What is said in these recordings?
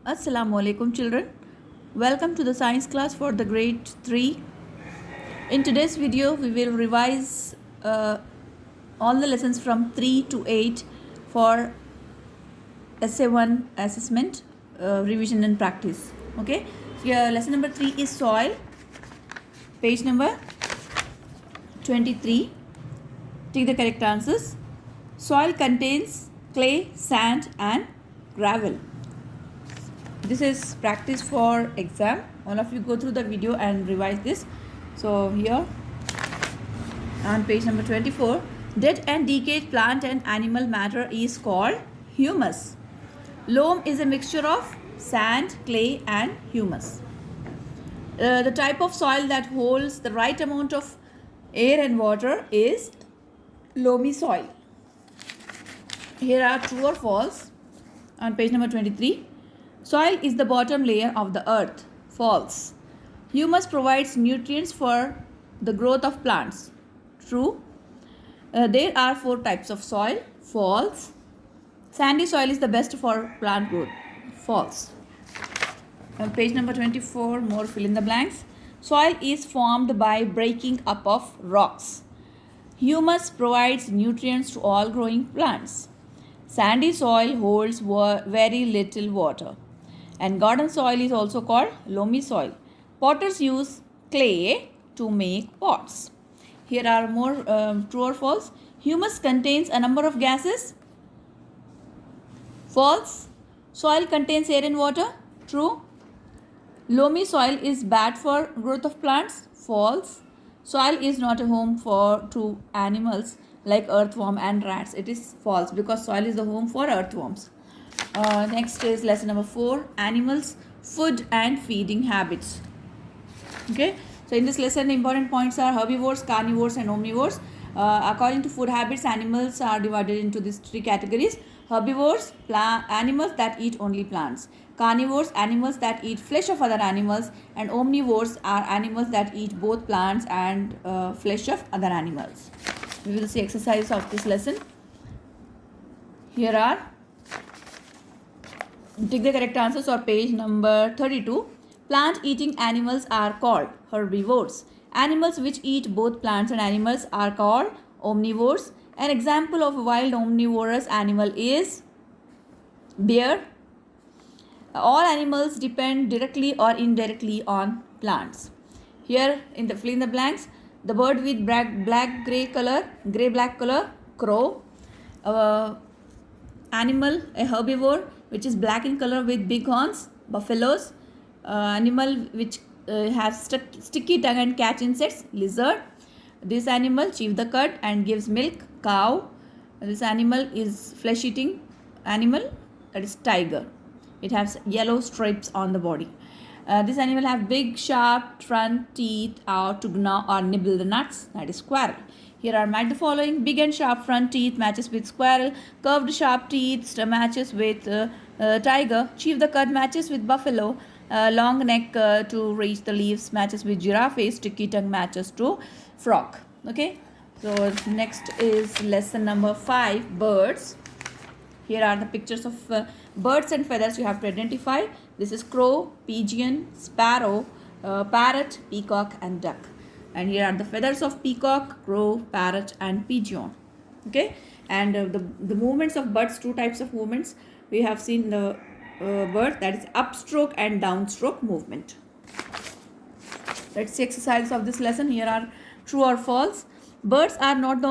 Assalamu alaikum children. Welcome to the science class for the grade 3. In today's video we will revise all the lessons from 3 to 8 for Essay 1 assessment, revision and practice. Okay. So lesson number 3 is soil. Page number 23. Take the correct answers. Soil contains clay, sand and gravel. This is practice for exam. All of you go through the video and revise this. So here on page number 24, dead and decayed plant and animal matter is called humus. Loam is a mixture of sand, clay and humus. The type of soil that holds the right amount of air and water is loamy soil. Here are true or false on page number 23. Soil is the bottom layer of the earth. False. Humus provides nutrients for the growth of plants. True. There are 4 types of soil. False. Sandy soil is the best for plant growth. False. Page number 24, more fill in the blanks. Soil is formed by breaking up of rocks. Humus provides nutrients to all growing plants. Sandy soil holds very little water. And garden soil is also called loamy soil. Potters use clay to make pots. Here are more true or false. Humus contains a number of gases. False. Soil contains air and water. True. Loamy soil is bad for growth of plants. False. Soil is not a home to animals like earthworm and rats. It is false because soil is the home for earthworms. Next is lesson number 4, animals, food and feeding habits. Okay, so in this lesson the important points are herbivores, carnivores and omnivores. According to food habits, animals are divided into these 3 categories. Herbivores, animals that eat only plants. Carnivores, animals that eat flesh of other animals. And omnivores are animals that eat both plants and flesh of other animals. We will see exercise of this lesson. Here are, take the correct answers or page number 32. Plant eating animals are called herbivores. Animals which eat both plants and animals are called omnivores. An example of a wild omnivorous animal is bear. All animals depend directly or indirectly on plants. Here in the fill in the blanks, the bird with grey black color, crow. Animal, a herbivore which is black in color with big horns, buffaloes. Animal which has sticky tongue and catch insects, lizard. This animal chews the cud and gives milk, cow. This animal is flesh eating animal, that is tiger. It has yellow stripes on the body. This animal have big sharp front teeth to gnaw or nibble the nuts, that is squirrel. Here are match the following. Big and sharp front teeth matches with squirrel. Curved sharp teeth matches with tiger. Chew the cud matches with buffalo. Long neck to reach the leaves matches with giraffe. Sticky tongue matches to frog. Okay. So next is lesson number 5, birds. Here are the pictures of birds and feathers you have to identify. This is crow, pigeon, sparrow, parrot, peacock and duck. And here are the feathers of peacock, crow, parrot and pigeon. Okay. And the movements of birds, 2 types of movements. We have seen the bird, that is upstroke and downstroke movement. Let's see exercises of this lesson. Here are true or false. Birds are not the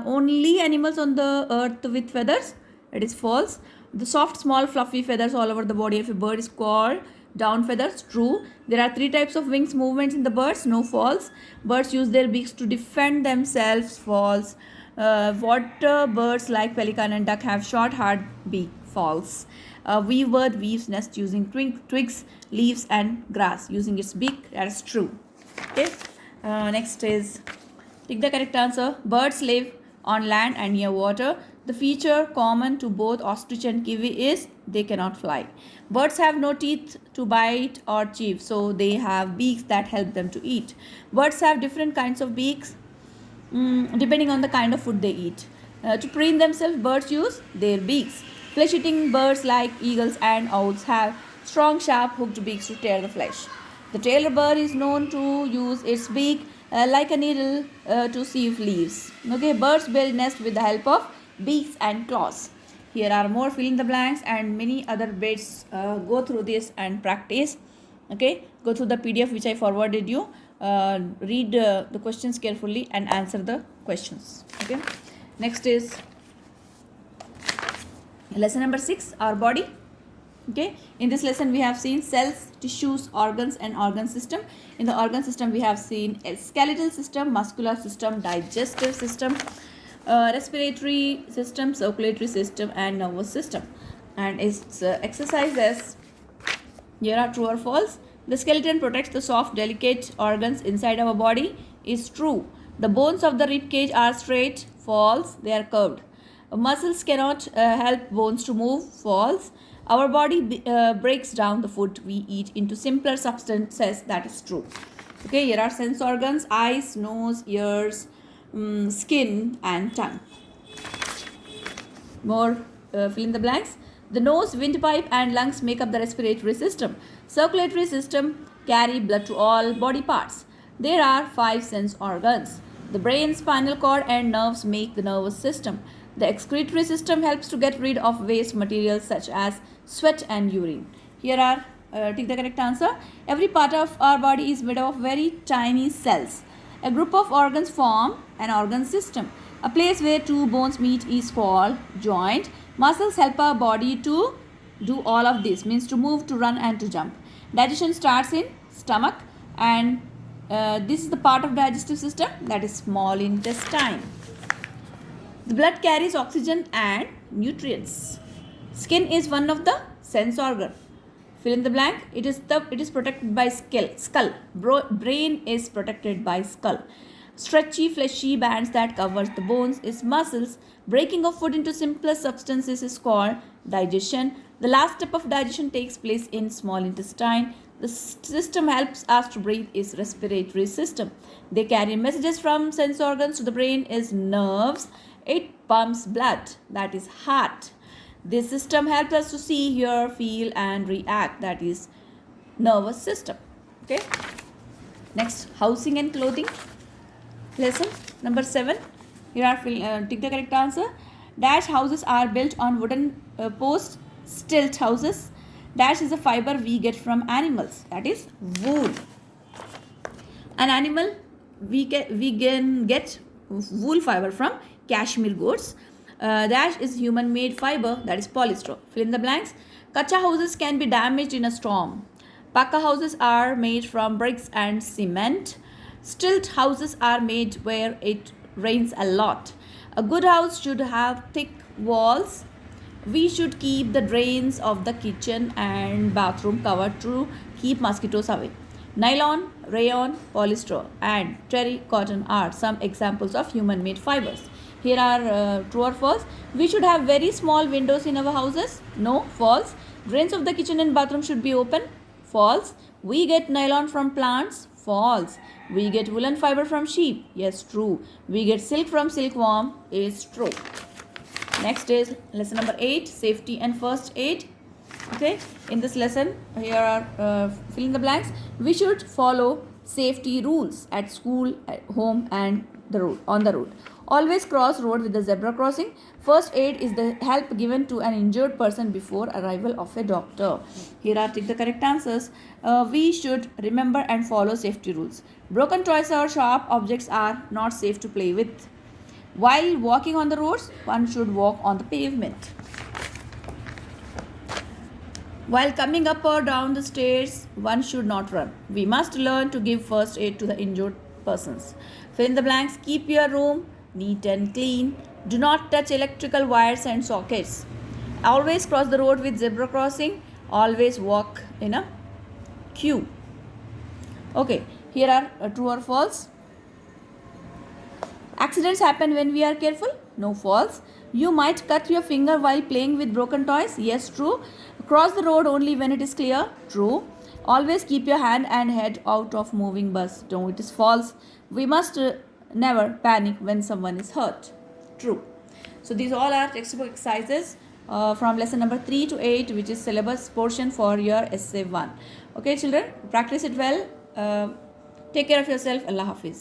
only animals on the earth with feathers. It is false. The soft, small, fluffy feathers all over the body of a bird is called down feathers. True. There are 3 types of wings movements in the birds. No, false. Birds use their beaks to defend themselves. False. Water birds like pelican and duck have short, hard beak. False. Weavebird weaves nest using twigs, leaves and grass using its beak. That is true. Okay. Next is, take the correct answer. Birds live on land and near water. The feature common to both ostrich and kiwi is they cannot fly. Birds have no teeth to bite or chew, so they have beaks that help them to eat. Birds have different kinds of beaks depending on the kind of food they eat. To preen themselves, birds use their beaks. Flesh-eating birds like eagles and owls have strong, sharp, hooked beaks to tear the flesh. The tailor bird is known to use its beak like a needle to sieve leaves. Okay, birds build nests with the help of beaks and claws. Here are more fill in the blanks and many other bits. Go through this and practice. Okay, go through the PDF which I forwarded you. Read the questions carefully and answer the questions. Okay, next is lesson number 6, our body. Okay, in this lesson we have seen cells, tissues, organs and organ system. In the organ system we have seen a skeletal system, muscular system, digestive system, respiratory system, circulatory system and nervous system. And its exercises, here are true or false. The skeleton protects the soft, delicate organs inside our body, is true. The bones of the rib cage are straight, false, they are curved. Muscles cannot help bones to move, false. Our body breaks down the food we eat into simpler substances, that is true. Okay, here are sense organs: eyes, nose, ears, skin and tongue. More fill in the blanks. The nose, windpipe and lungs make up the respiratory system. Circulatory system carry blood to all body parts. There are 5 sense organs. The brain, spinal cord and nerves make the nervous system. The excretory system helps to get rid of waste materials such as sweat and urine. Here are take the correct answer. Every part of our body is made of very tiny cells. A group of organs form an organ system. A place where 2 bones meet is called joint. Muscles help our body to do all of this, means to move, to run and to jump. Digestion starts in stomach and this is the part of digestive system, that is small intestine. The blood carries oxygen and nutrients. Skin is one of the sense organ. Fill in the blank. It is protected by skull. Brain is protected by skull. Stretchy fleshy bands that covers the bones is muscles. Breaking of food into simpler substances is called digestion. The last step of digestion takes place in small intestine. The system helps us to breathe is respiratory system. They carry messages from sense organs to the brain is nerves. It pumps blood, that is heart. This system helps us to see, hear, feel and react, that is nervous system. Okay. Next, housing and clothing. Lesson number 7. Here are take the correct answer. Dash houses are built on wooden posts. Stilt houses. Dash is a fiber we get from animals, that is wool. An animal we can get wool fiber from cashmere goats. Dash is human made fiber, that is polyester. Fill in the blanks. Kacha houses can be damaged in a storm. Paka houses are made from bricks and cement. Stilt houses are made where it rains a lot. A good house should have thick walls. We should keep the drains of the kitchen and bathroom covered to keep mosquitoes away. Nylon, rayon, polyester and terry cotton are some examples of human-made fibers. Here are true or false. We should have very small windows in our houses. No, false. Drains of the kitchen and bathroom should be open. False. We get nylon from plants. False. We get woolen fiber from sheep. Yes, true. We get silk from silkworm. Is true. Next is lesson number 8, safety and first aid. Okay, in this lesson, here are fill in the blanks. We should follow safety rules at school, at home and the road, on the road. Always cross road with the zebra crossing. First aid is the help given to an injured person before arrival of a doctor. Here are take the correct answers. We should remember and follow safety rules. Broken toys or sharp objects are not safe to play with. While walking on the roads, one should walk on the pavement. While coming up or down the stairs, one should not run. We must learn to give first aid to the injured persons. Fill in the blanks. Keep your room neat and clean. Do not touch electrical wires and sockets. Always cross the road with zebra crossing. Always walk in a queue. Okay, here are true or false. Accidents happen when we are careful. No, false. You might cut your finger while playing with broken toys. Yes, true. Cross the road only when it is clear. True. Always keep your hand and head out of moving bus. No, it is false. We must never panic when someone is hurt. True. So these all are textbook exercises. from lesson number 3 to 8, which is syllabus portion for your essay 1. Okay children, practice it well. Take care of yourself. Allah Hafiz.